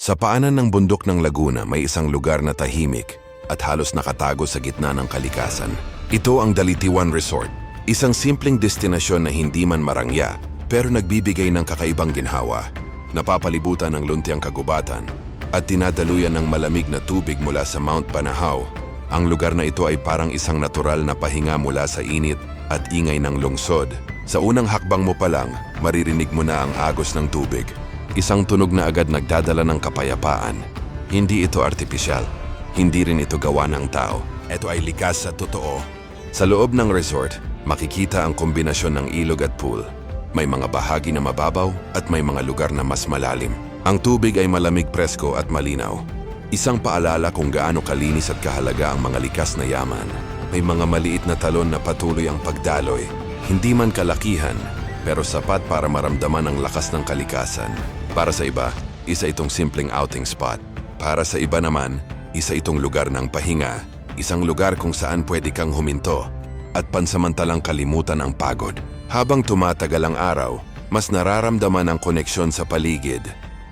Sa paanan ng bundok ng Laguna may isang lugar na tahimik at halos nakatago sa gitna ng kalikasan. Ito ang Dalitiwan Resort, isang simpleng destinasyon na hindi man marangya pero nagbibigay ng kakaibang ginhawa. Napapalibutan ng luntiang kagubatan at tinadaluyan ng malamig na tubig mula sa Mount Banahaw. Ang lugar na ito ay parang isang natural na pahinga mula sa init at ingay ng lungsod. Sa unang hakbang mo pa lang, maririnig mo na ang agos ng tubig. Isang tunog na agad nagdadala ng kapayapaan. Hindi ito artipisyal. Hindi rin ito gawa ng tao. Ito ay likas sa totoo. Sa loob ng resort, makikita ang kombinasyon ng ilog at pool. May mga bahagi na mababaw at may mga lugar na mas malalim. Ang tubig ay malamig, presko at malinaw. Isang paalala kung gaano kalinis at kahalaga ang mga likas na yaman. May mga maliit na talon na patuloy ang pagdaloy. Hindi man kalakihan, pero sapat para maramdaman ang lakas ng kalikasan. Para sa iba, isa itong simpleng outing spot. Para sa iba naman, isa itong lugar ng pahinga. Isang lugar kung saan pwede kang huminto at pansamantalang kalimutan ang pagod. Habang tumatagal ang araw, mas nararamdaman ang koneksyon sa paligid.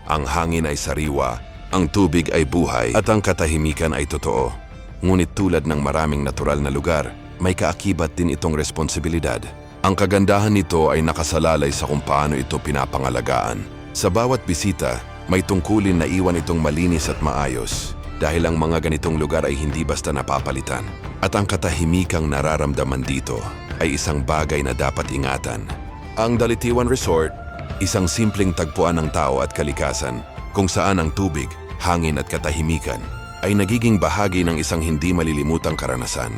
Ang hangin ay sariwa, ang tubig ay buhay, at ang katahimikan ay totoo. Ngunit tulad ng maraming natural na lugar, may kaakibat din itong responsibilidad. Ang kagandahan nito ay nakasalalay sa kung paano ito pinapangalagaan. Sa bawat bisita, may tungkulin na iwan itong malinis at maayos dahil ang mga ganitong lugar ay hindi basta napapalitan. At ang katahimikang nararamdaman dito ay isang bagay na dapat ingatan. Ang Dalitiwan Resort, isang simpleng tagpuan ng tao at kalikasan kung saan ang tubig, hangin at katahimikan ay nagiging bahagi ng isang hindi malilimutang karanasan.